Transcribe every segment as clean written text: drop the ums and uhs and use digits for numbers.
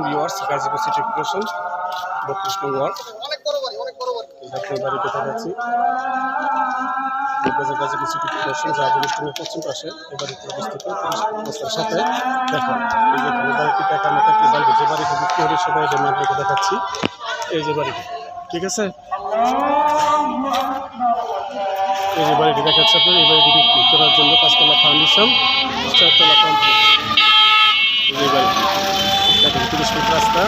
Viewers Gazipur city corporation 32 নং word বাড়িতে দেখাচ্ছি গাজীপুর সিটি কর্পোরেশন জাহাজের স্টেশনের পশ্চিম পাশে এই বাড়িতে অবস্থিত রাস্তার সাথে দেখুন এই যে বাড়িটি টাকা মতো একটি বাড়ি যে বাড়িটি বিক্রি হলে সবাই জন্য আপনাকে দেখাচ্ছি এই যে বাড়িটি ঠিক আছে এই যে বাড়িটি দেখাচ্ছে আপনার এই বাড়িটি বিক্রি করার জন্য 5 তলা ফাউন্ডেশন 4 তলা কমপ্লিট এই বাড়িটি দেখুন 30 ফিট রাস্তা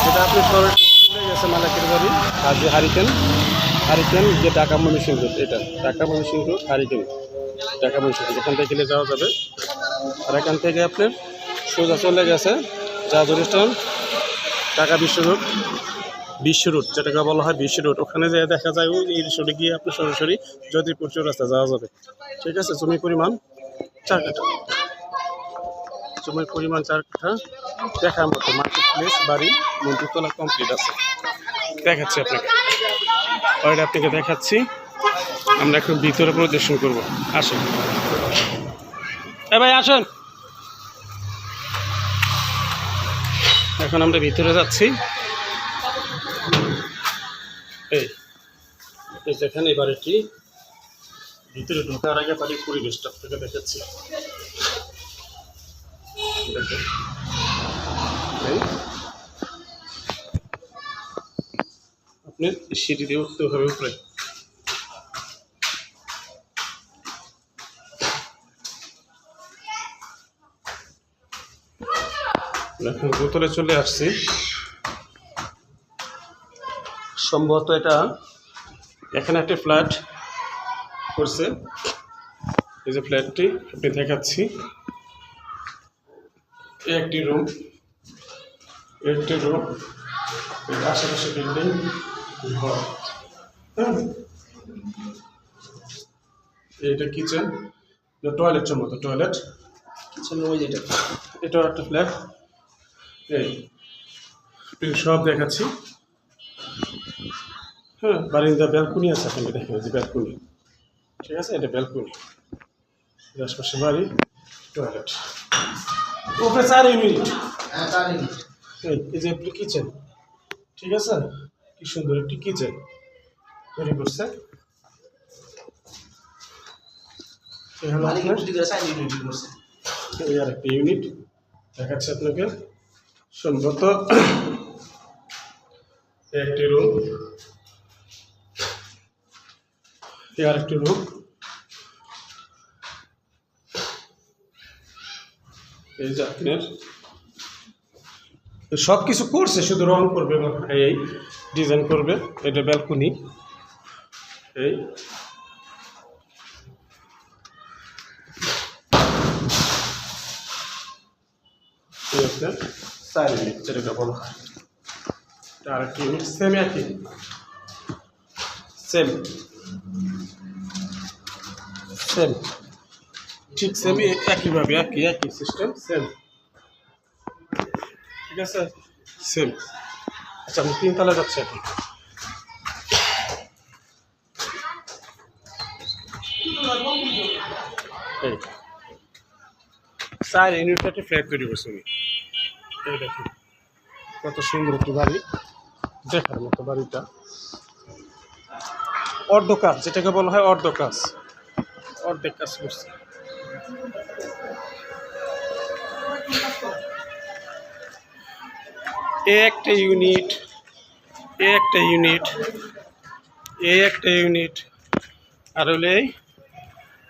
এটা আপনি শহরে চলে গেছে মালাকের বাড়ি আর যে হারিকেন যে ঢাকা ময়মনসিংহ রোড এটা ঢাকা ময়মনসিংহ রোড হারিকেন ঢাকা ময়মনসিংহ এখান থেকে গেলে যাওয়া যাবে আর এখান থেকে আপনার সোজা চলে গেছে জাহাজের স্টেশন ঢাকা বিশ্ব রোড যেটাকে বলা হয় বিশ্ব রোড ওখানে যেয়ে দেখা যায় ওই এই রোডে গিয়ে আপনি সরাসরি যদিপুর চৌরাস্তা যাওয়া যাবে ঠিক আছে জমির পরিমাণ 4 কাঠা জমির পরিমাণ 4 কাঠা দেখার মতো মার্কেট প্লেস বাড়ি মন্দিরতলা কমপ্লিট আছে দেখাচ্ছি আপনাকে ওইটা আপনাকে দেখাচ্ছি আমরা এখন ভিতরে প্রদর্শন করব আসুন ভাই আসুন এখন আমরা ভিতরে যাচ্ছি এই যেখানে এই বাড়িটি ভিতরে ঢোকার আগে বাড়ির পরিবেশটা আপনাকে দেখাচ্ছি আপনি সিঁড়ি দিয়ে উঠতে হবে উপরে এখন ভিতরে চলে আসছি সম্ভবত এটা এখানে একটা ফ্ল্যাট করছে এই যে ফ্ল্যাটটি আপনি দেখাচ্ছি একটি রুম আশেপাশে বিল্ডিং ঘর এটা কিচেন টয়লেটের মতো টয়লেট কিচেন রুম এটাও একটা ফ্ল্যাট এই সব দেখাচ্ছি হ্যাঁ বারিন্দা ব্যালকনি আছে এখানে দেখেন যে ব্যালকনি ঠিক আছে এটা ব্যালকনি আশপাশে বাড়ি টয়লেট উপরে 4 ইউনিট এই যে কিচেন ঠিক আছে কি সুন্দর একটি কিচেন তৈরি করছে আর একটা ইউনিট দেখাচ্ছে আপনাকে সম্ভবত একটি রুম আর একটি রুম এই যে আপনার সব কিছু করছে শুধু রং করবে এই ডিজাইন করবে এটা ব্যালকনি এই আপনার 4 ইউনিট যেটাকে বলা হয় আর একটি ইউনিট সেম একই সেম ঠিক সেম একইভাবে একই সিস্টেম সেম ঠিক আছে সেম আচ্ছা আমি 3 তলা যাচ্ছি এখন এই 4 ইউনিটের একটা ফ্ল্যাট তৈরি করছি আমি এই দেখুন কত সুন্দর একটি বাড়ি দেখার মতো বাড়িটা অর্ধ কাজ যেটাকে বলা হয় অর্ধেক কাজ করছে একটা ইউনিট আর হলে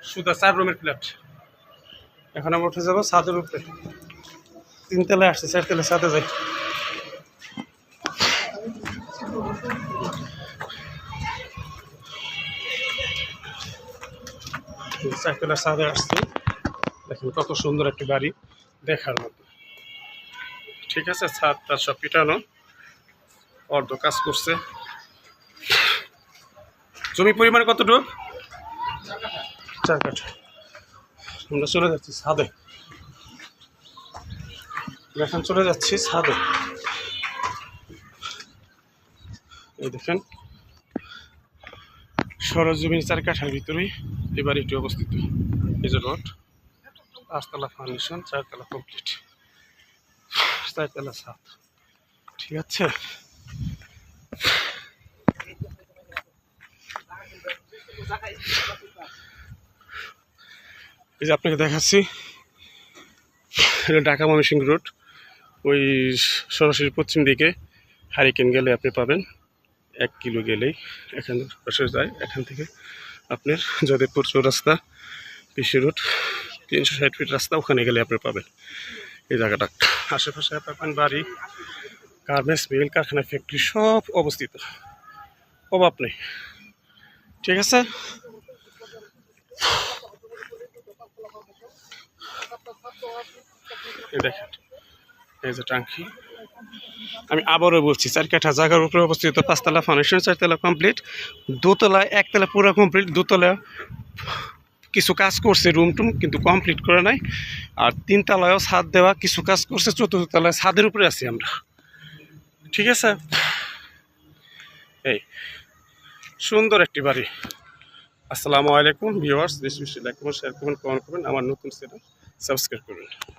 সুদা 4 রুমের ফ্ল্যাট এখন আমরা উঠে যাবো ছাদের উপরে 3 তলায় আসছে 4 তলায় ছাদে যাই চারতলা ছাদে আসছে দেখুন কত সুন্দর একটি বাড়ি দেখার মতো ঠিক আছে ছাদ তার সব পিটানো অর্ধ কাজ করছে জমি পরিমাণ কতটুকু 4 কাঠা আমরা চলে যাচ্ছি ছাদে এখন চলে যাচ্ছি ছাদে এই দেখেন সরজমিন 4 কাঠার ভিতরেই এই বাড়িটি অবস্থিত এই যে রড 5 তলা ফাউন্ডেশন, 4 তলা কমপ্লিট, 4 তলা ছাদ। ঠিক আছে, এই যে আপনাকে দেখাচ্ছি, এটা ঢাকা ময়মনসিংহ রোড। ওই সরাসরি পশ্চিম দিকে হারিকেন গেলে আপনি পাবেন, 1 কিলো গেলেই এখান পাশে যায়। এখান থেকে আপনার যদেবপুর চৌরাস্তা, পিসি রোড, 360 ফিট রাস্তা, ওখানে গেলে আপনি পাবেন এই জায়গাটা। আশেপাশে পাবেন বাড়ি, গার্মেন্টস, মিল, কারখানা, ফ্যাক্টরি সব অবস্থিত, অভাব নেই। ঠিক আছে, এই দেখেন, এই যে টাঙ্কি। আমি আবারও বলছি, 4 কাঠা জায়গার উপরে অবস্থিত, 5 তলা ফাউন্ডেশন, 4 তলা কমপ্লিট, 2তলায় 1তলা পুরো কমপ্লিট, 2তলা কিছু কাজ করছে রুম টুম, কিন্তু কমপ্লিট করে নাই। আর 3তলায়ও ছাদ দেওয়া কিছু কাজ করছে, 4র্থ তলায় ছাদের উপরে আছি আমরা। ঠিক আছে, এই সুন্দর একটি বাড়ি। আসসালামু আলাইকুম ভিউয়ার্স, বেশি বেশি লাইক করবেন, শেয়ার করবেন, কমেন্ট করবেন, আমার নতুন চ্যানেল সাবস্ক্রাইব করবেন।